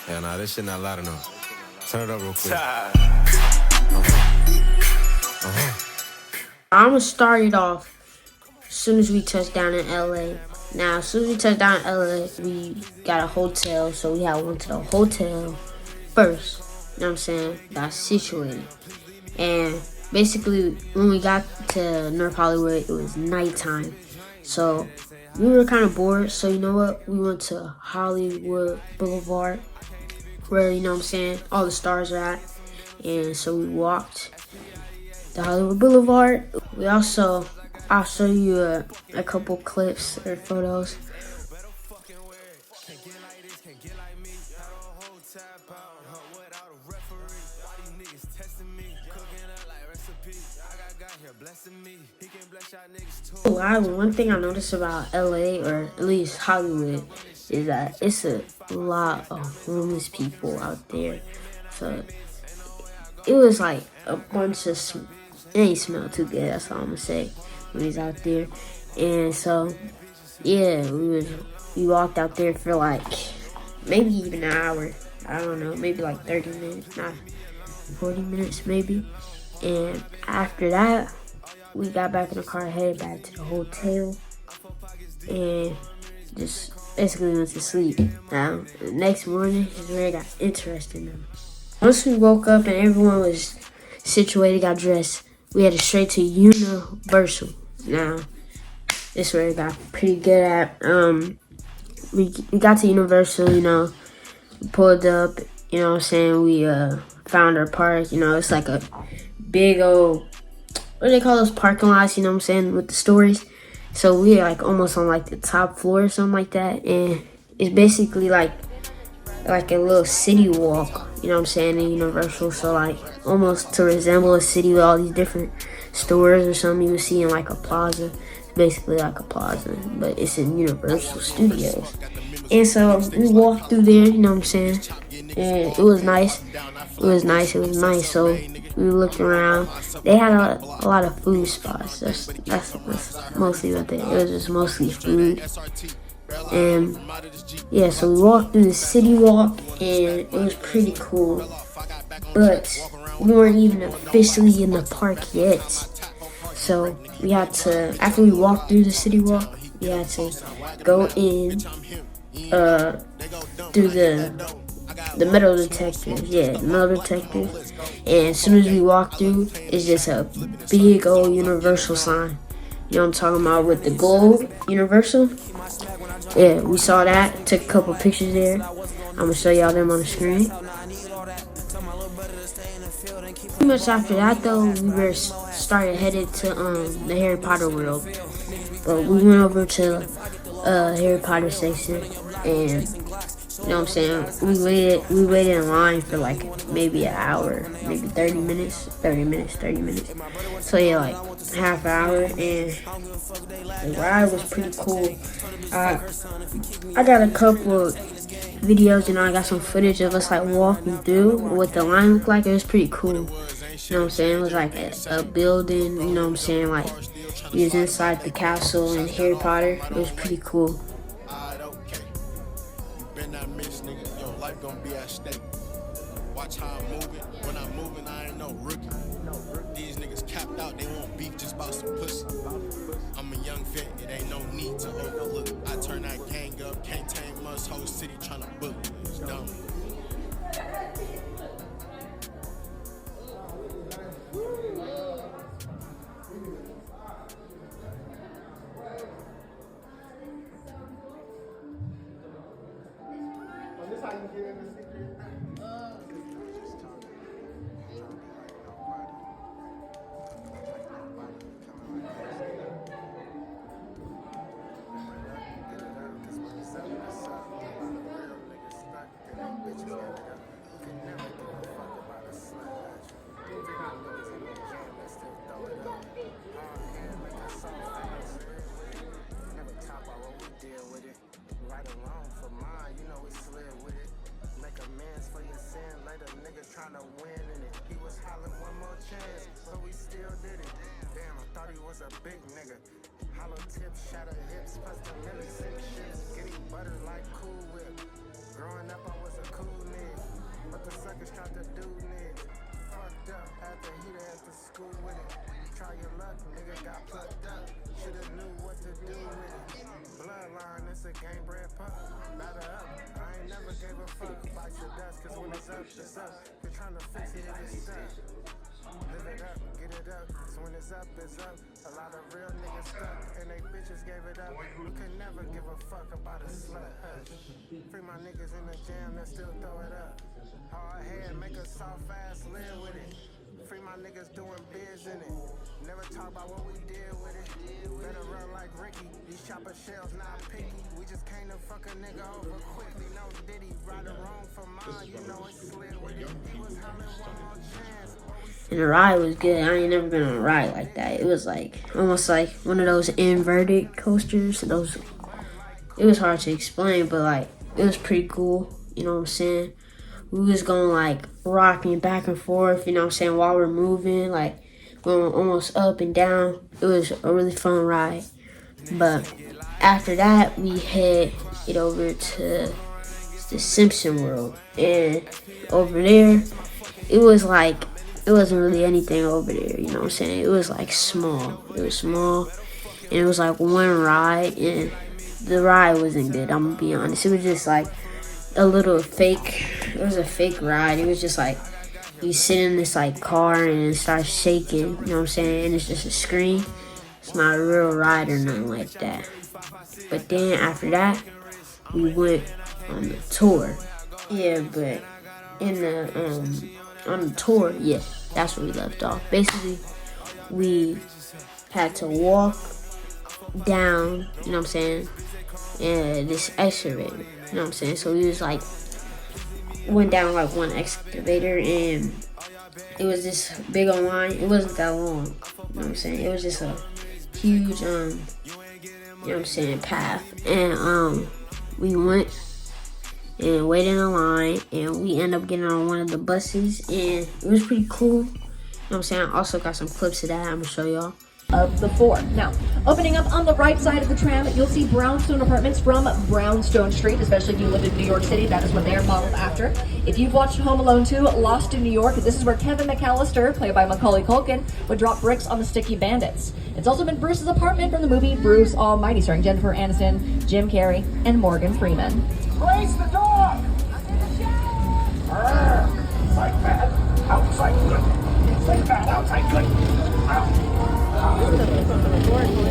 Yeah, nah, this shit not loud enough. Turn it up real quick. I'm gonna start it off as soon as we touch down in LA. Now, as soon as we touch down in LA, we got a hotel, so we had went to the hotel first. You know what I'm saying? Got situated. And basically, when we got to North Hollywood, it was nighttime. So we were kind of bored. So you know what? We went to Hollywood Boulevard, where, you know what I'm saying, all the stars are at. And so we walked the Hollywood Boulevard. We also, I'll show you a couple clips or photos. One thing I noticed about LA, or at least Hollywood, is that it's a lot of homeless people out there. So it was like a bunch of, it ain't smell too good, that's all I'm gonna say, when he's out there. And so, yeah, we walked out there for like, maybe even an hour. I don't know, maybe like 30 minutes, not 40 minutes maybe. And after that, we got back in the car, headed back to the hotel, and just basically went to sleep. Now, the next morning is where it got interesting. Once we woke up and everyone was situated, got dressed, we headed straight to Universal. Now, this is where it got pretty good at. We got to Universal, you know, we pulled up, you know what I'm saying, we found our park, you know, it's like a big old, what do they call those parking lots, you know what I'm saying, with the stories. So we are like almost on like the top floor or something like that, and it's basically like a little city walk, you know what I'm saying, in Universal. So like almost to resemble a city with all these different stores or something you would see in like a plaza. It's basically like a plaza, but it's in Universal Studios. And so we walked through there, you know what I'm saying, and it was nice. It was nice. So we looked around. They had a lot of food spots. That's mostly what it was, just mostly food. And yeah, so we walked through the city walk, and it was pretty cool. But we weren't even officially in the park yet. So we had to, after we walked through the city walk, we had to go in through the metal detectors. Yeah, the metal detectors. And as soon as we walked through, it's just a big old Universal sign. You know what I'm talking about, with the globe, Universal? Yeah, we saw that, took a couple pictures there. I'm gonna show y'all them on the screen. Pretty much after that though, we were started headed to the Harry Potter world. But we went over to Harry Potter section, and you know what I'm saying, we waited in line for like maybe an hour, maybe 30 minutes. So yeah, like half an hour, and the ride was pretty cool. I got a couple of videos, you know, I got some footage of us like walking through what the line looked like. It was pretty cool. You know what I'm saying? It was like a building, you know what I'm saying, like he was inside the castle in Harry Potter. It was pretty cool. Life gonna be at stake. Watch how I'm moving. When I'm moving, I ain't no rookie. These niggas capped out, they want beef just about some pussy. I'm a young vet, it ain't no need to overlook. I turn that gang up, can't tame us, whole city tryna book. It's dumb. Tryna win in it. He was hollering one more chance, but we still did it. Damn, I thought he was a big nigga. Hollow tips, shatter hips, plus the milli six shits. Getting butter like Cool Whip. Growing up, I was a cool nigga. your luck, nigga got plucked up. Shoulda knew what to do with it. Bloodline, it's a game bred pup. Batter up, I ain't never gave a fuck. Bites the dust, cause when it's up, it's up. You're trying to fix it if it's stuck. Live it up, get it up, so when it's up, it's up. A lot of real niggas stuck, and they bitches gave it up. You can never give a fuck about a slut, hush. Free my niggas in the jam, that still throw it up. Hard head, make a soft ass, live with it. Free my niggas doing biz in it. Never talk about what we did with it. Better run like Ricky, these chopper shells not picky. We just came to fuck a nigga over quickly. No Diddy, right or wrong for mine, you know it slid with it. He was hollering one more chance. And the ride was good. I ain't never been on a ride like that. It was like almost like one of those inverted coasters. Those, it was hard to explain, but like it was pretty cool. You know what I'm saying? We was going like rocking back and forth. You know what I'm saying? While we're moving, like going almost up and down. It was a really fun ride. But after that, we head it over to the Simpson World, and over there, it was like. It wasn't really anything over there, you know what I'm saying? It was like small. It was small, and it was like one ride, and the ride wasn't good, I'm gonna be honest. It was just like a little fake, it was a fake ride. It was just like, you sit in this like car and it starts shaking, you know what I'm saying? And it's just a screen. It's not a real ride or nothing like that. But then after that, we went on the tour. Yeah, but in the, on the tour, yeah, that's where we left off. Basically, we had to walk down, you know what I'm saying, and this excavator, you know what I'm saying. So we was like, went down like one excavator, and it was this big old line. It wasn't that long, you know what I'm saying. It was just a huge, you know what I'm saying, path, and we went and waited in a line, and we ended up getting on one of the buses, and it was pretty cool. You know what I'm saying? I also got some clips of that I'm gonna show y'all. Of the four. Now, opening up on the right side of the tram, you'll see brownstone apartments from Brownstone Street, especially if you live in New York City. That is what they're modeled after. If you've watched Home Alone 2, Lost in New York, this is where Kevin McAllister, played by Macaulay Culkin, would drop bricks on the sticky bandits. It's also been Bruce's apartment from the movie Bruce Almighty, starring Jennifer Aniston, Jim Carrey, and Morgan Freeman. Raise the dog! Inside bad, outside good. Inside bad, outside good.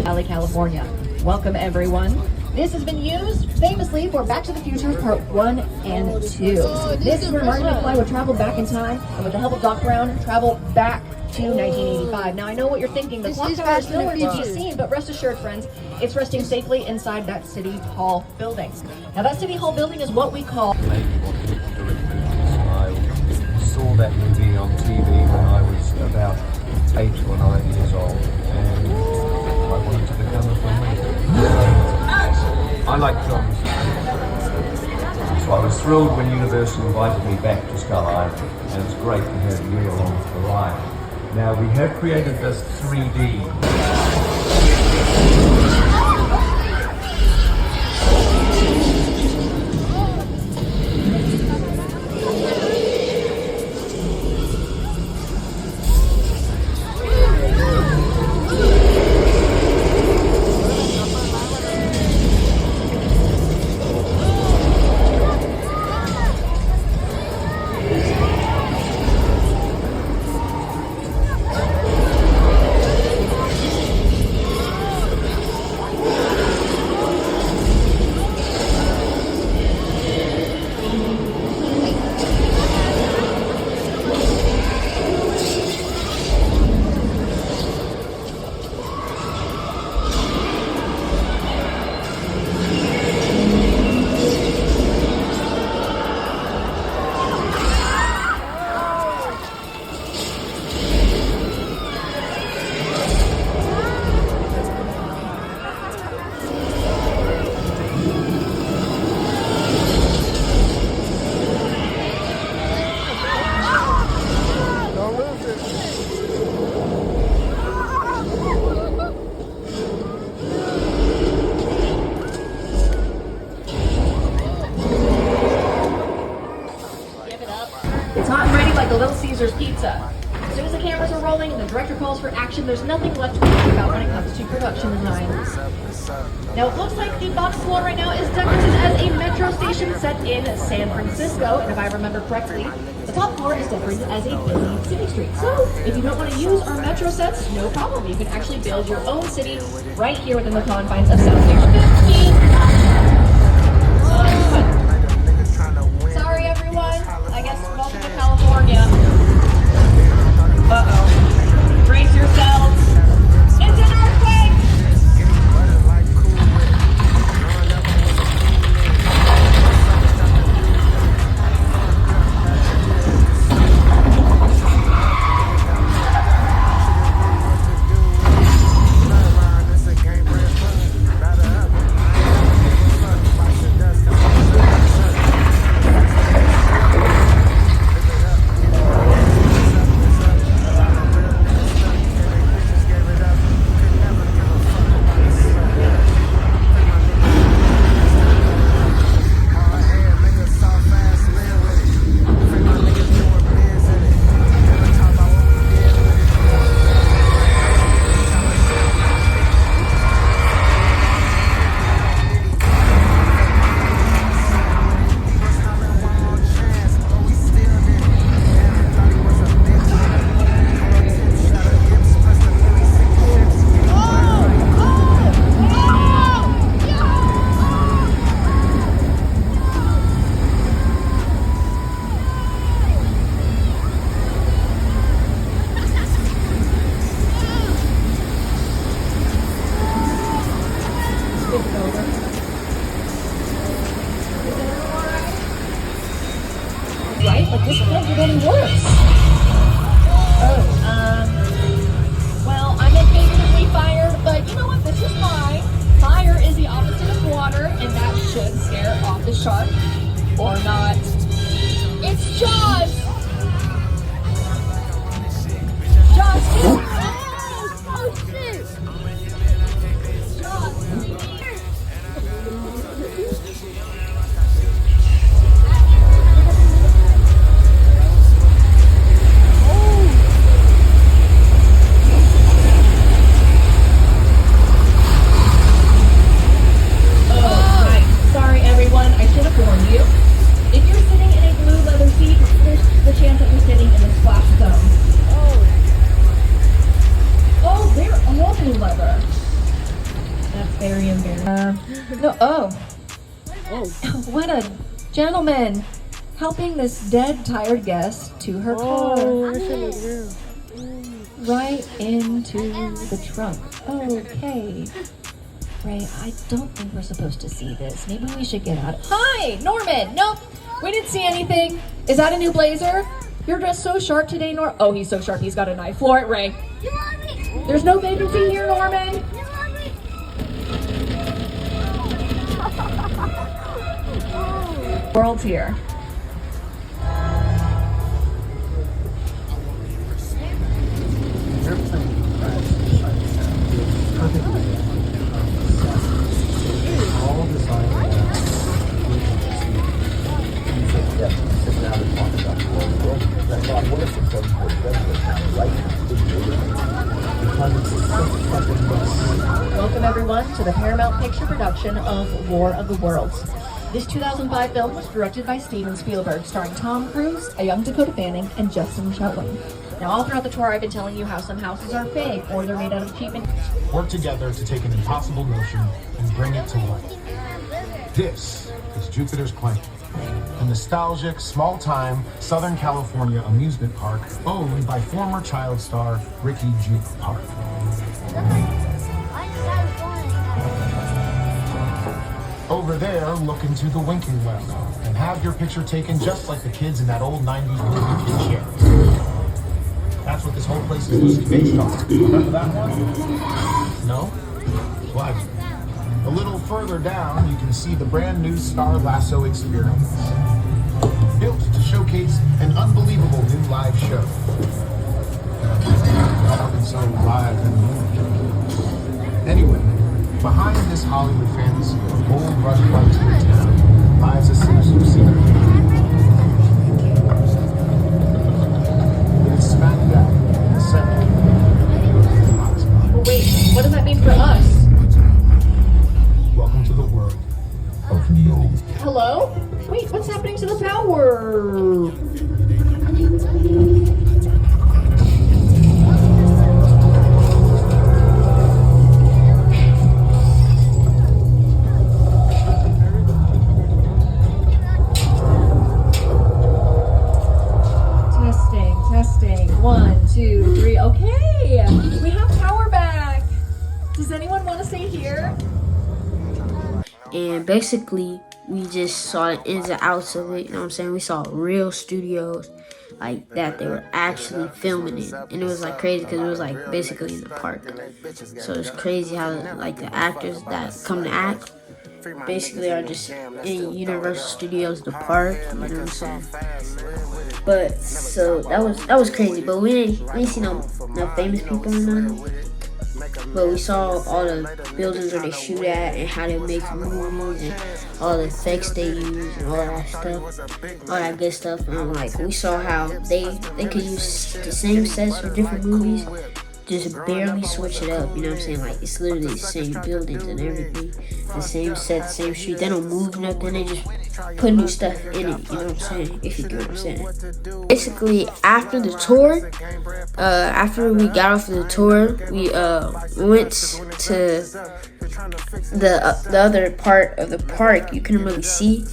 Valley, California. Welcome, everyone. This has been used famously for Back to the Future Part 1 and 2. This is where Marty McFly would travel back in time, and with the help of Doc Brown, travel back to 1985. Now, I know what you're thinking. The clock tower is nowhere to be seen, but rest assured, friends, it's resting safely inside that City Hall building. Now, that City Hall building is what we call... I saw that movie on TV when I was about 8 or 9 years old, and I wanted to become a filmmaker. I like films, so I was thrilled when Universal invited me back to Skull Island, and it's great to have you along for the ride. Now, we have created this 3D. It's hot and ready like a Little Caesars pizza. soon as the cameras are rolling and the director calls for action, there's nothing left to think about when it comes to production design. Now, it looks like the bottom floor right now is decorated as a metro station set in San Francisco, and if I remember correctly, the top floor is decorated as a busy city street. So, if you don't want to use our metro sets, no problem. You can actually build your own city right here within the confines of Soundstage 15. Sorry, everyone. I guess welcome to California. Uh-oh. Brace yourselves. It's an earthquake! Right? But this can't get any worse. Well, I'm admittedly fired, but you know what? This is fine. Fire is the opposite of water, and that should scare off the shark. Or not. It's Jaws! Jaws! Oh, shit! Sorry, everyone. I should have warned you. If you're sitting in a blue leather seat, there's the chance that you're sitting in a splash zone. Oh, they're all blue leather. That's very embarrassing. No, oh. What a gentleman. Helping this dead, tired guest to her car. Right into the trunk. Okay. Ray, I don't think we're supposed to see this. Maybe we should get out. Hi, Norman. Nope, we didn't see anything. Is that a new blazer? You're dressed so sharp today, Norman. Oh, he's so sharp. He's got a knife. Floor it, Ray. You want me? There's no vacancy here, Norman. You want me? World's here. All designed around sit down and talk about the world. I thought, what if it's done for president right because it's so fucking nuts. Welcome, everyone, to the Paramount Picture production of War of the Worlds. This 2005 film was directed by Steven Spielberg, starring Tom Cruise, a young Dakota Fanning, and Justin Chetwynd. Now, all throughout the tour, I've been telling you how some houses are fake or they're made out of cheap. Work together to take an impossible notion and bring it to life. This is Jupiter's Claim, a nostalgic, small-time Southern California amusement park owned by former child star Ricky Juke Park. Over there, look into the winking well and have your picture taken just like the kids in that old 90s movie Kid Chair. That's what this whole place is loosely based on. Remember that one? No? What? A little further down, you can see the brand new Star Lasso experience. Built to showcase an unbelievable new live show. And so live and moving. Anyway, behind this Hollywood fantasy of gold rush frontier town lies a sinister secret. It is smack dab Hello? Wait, what's happening to the power? Testing. 1, 2, 3. Okay, we have power back. Does anyone want to stay here? And basically, we just saw the ins and outs of it. You know what I'm saying? We saw real studios like that. They were actually filming it, and it was like crazy because it was like basically in the park. So it's crazy how like the actors that come to act basically are just in Universal Studios, the park. You know what I'm saying? But so that was crazy. But we ain't see no famous people or nothing. But we saw all the buildings where they shoot at and how they make movies and all the effects they use and all that stuff, all that good stuff. And like we saw how they could use the same sets for different movies, just barely switch it up. You know what I'm saying? Like it's literally the same buildings and everything, the same set, the same street. They don't move nothing. They just put new stuff in it. You know what I'm saying? If you get what I'm saying. Basically, after the tour, after we got off the tour, we went to the other part of the park. You couldn't really see,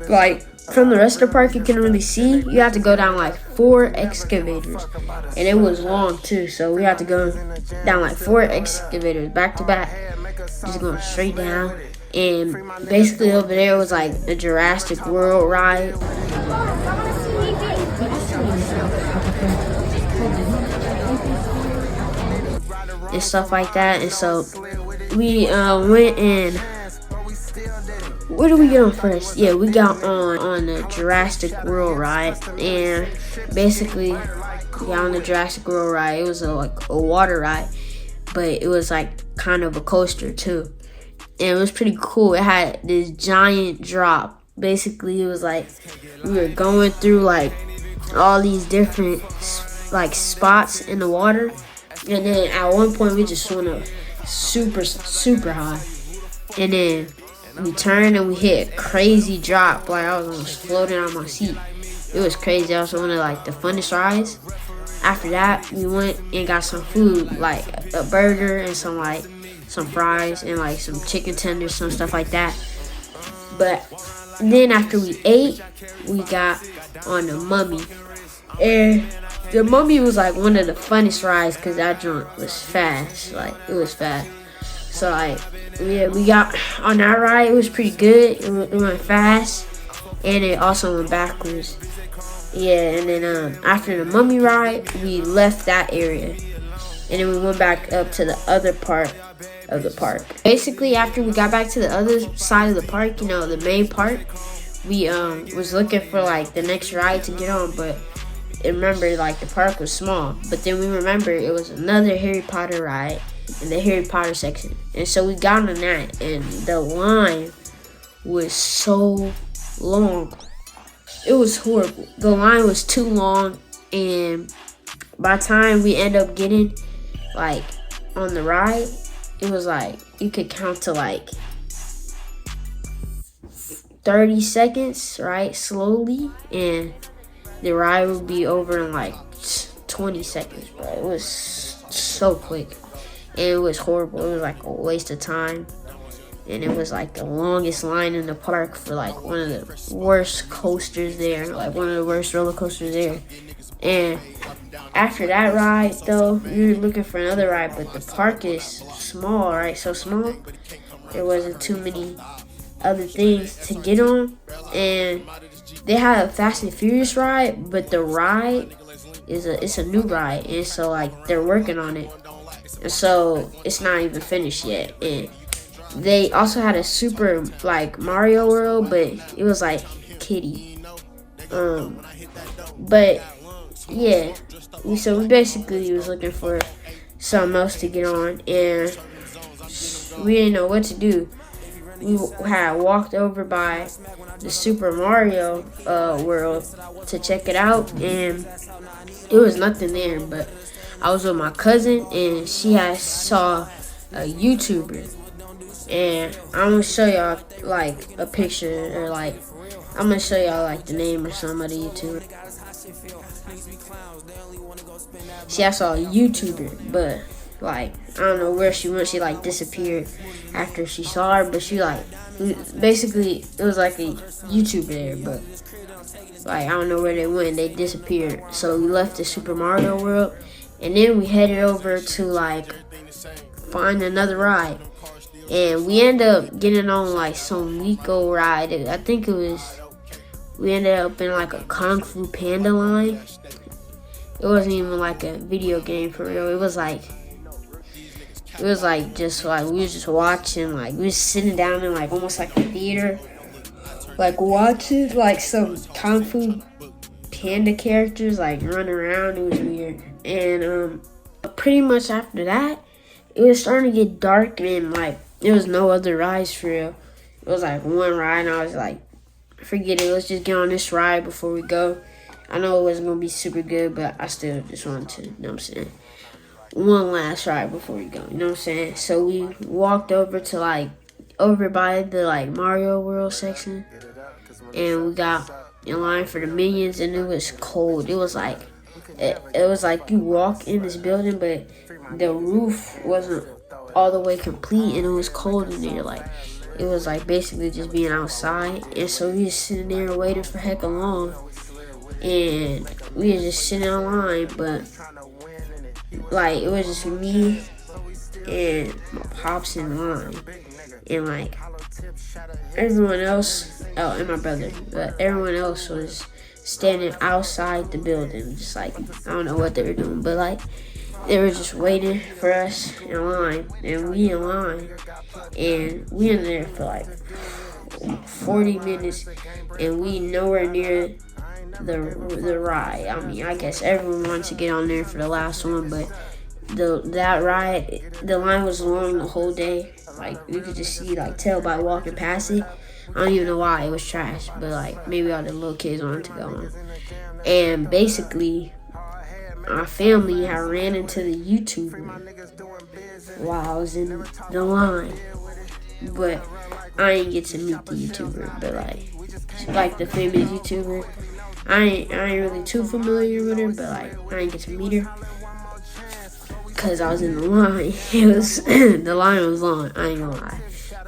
like from the rest of the park, you couldn't really see. You have to go down like 4 excavators, and it was long too. So we had to go down like 4 excavators back to back, just going straight down. And basically over there was like a Jurassic World ride. And stuff like that. And so we went and where did we get on first? Yeah, we got on the Jurassic World ride, and basically we got on the Jurassic World ride. It was like a water ride, but it was like kind of a coaster too, and it was pretty cool. It had this giant drop. Basically, it was like we were going through like all these different like spots in the water, and then at one point we just went up super high, and then we turned and we hit a crazy drop. Like I was almost floating on my seat. It was crazy. That was one of like the funnest rides. After that, we went and got some food, like a burger and some fries and like some chicken tenders, some stuff like that. But then after we ate, we got on the Mummy, and the Mummy was like one of the funnest rides because that joint was fast. Like it was fast. So like yeah, we got on that ride. It was pretty good. It went fast, and it also went backwards. Yeah, and then after the Mummy ride, we left that area, and then we went back up to the other part of the park. Basically, after we got back to the other side of the park, you know, the main park, we was looking for like the next ride to get on, but remember like the park was small. But then we remember it was another Harry Potter ride in the Harry Potter section, and so we got on that, and the line was so long. It was horrible. The line was too long, and by the time we end up getting like on the ride, it was like you could count to like 30 seconds, right, slowly, and the ride would be over in like 20 seconds, bro. It was so quick, and it was horrible. It was like a waste of time, and it was like the longest line in the park for like one of the worst coasters there, like one of the worst roller coasters there. And after that ride, though, we were looking for another ride, but the park is small, right? So small, there wasn't too many other things to get on. And they had a Fast and Furious ride, but the ride it's a new ride, and so like they're working on it, and so it's not even finished yet. And they also had a super like Mario World, but it was like kiddie. But yeah, we basically was looking for something else to get on, and we didn't know what to do. We had walked over by the Super Mario world to check it out, and there was nothing there. But I was with my cousin, and she had saw a YouTuber, And I'm gonna show y'all like a picture, or like I'm gonna show y'all like the name or something of the YouTuber. See, I saw a YouTuber, but like I don't know where she went. She like disappeared after she saw her, but she like basically it was like a YouTuber there, but like I don't know where they went. They disappeared. So we left the Super Mario World, and then we headed over to like find another ride. And we ended up getting on like some Rico ride. I think we ended up in like a Kung Fu Panda line. It wasn't even like a video game for real. It was like just like we was just watching, like we was sitting down in like almost like a theater, like watching like some Kung Fu Panda characters like run around. It was weird. And pretty much after that, it was starting to get dark, and like there was no other rides for real. It was like one ride, and I was like, forget it, let's just get on this ride before we go. I know it wasn't gonna be super good, but I still just wanted to, you know what I'm saying, one last ride before we go, you know what I'm saying. So we walked over to like over by the like Mario World section, and we got in line for the Minions, and it was cold. It was like it was like you walk in this building, but the roof wasn't all the way complete, and it was cold in there. Like it was like basically just being outside. And so we was sitting there waiting for hecka long, and we was just sitting in line, but like it was just me and my pops in line, and like everyone else, oh, and my brother, but everyone else was standing outside the building, just like I don't know what they were doing, but like they were just waiting for us in line, and we in line, and we in there for like 40 minutes, and we nowhere near the ride. I mean, I guess everyone wanted to get on there for the last one, but that ride, the line was long the whole day. Like you could just see, like tell by walking past it. I don't even know why it was trash, but like maybe all the little kids wanted to go on. And basically, our family had ran into the YouTuber while I was in the line, but I didn't get to meet the YouTuber. But like the famous YouTuber, I ain't really too familiar with her, but like I didn't get to meet her because I was in the line. It was the line was long, I ain't gonna lie.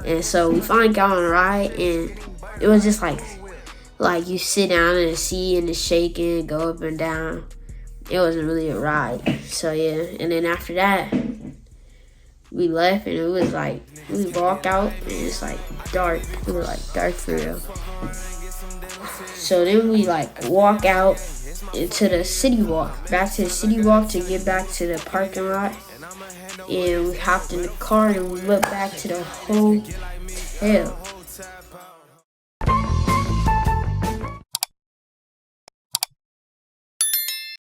And so we finally got on a ride, and it was just like you sit down in a seat and it's shaking, go up and down. It wasn't really a ride. So yeah, and then after that we left, and it was like we walk out and it's like dark. It was like dark for real. So then we like walk out into the city walk, back to the city walk to get back to the parking lot. And we hopped in the car and we went back to the hotel.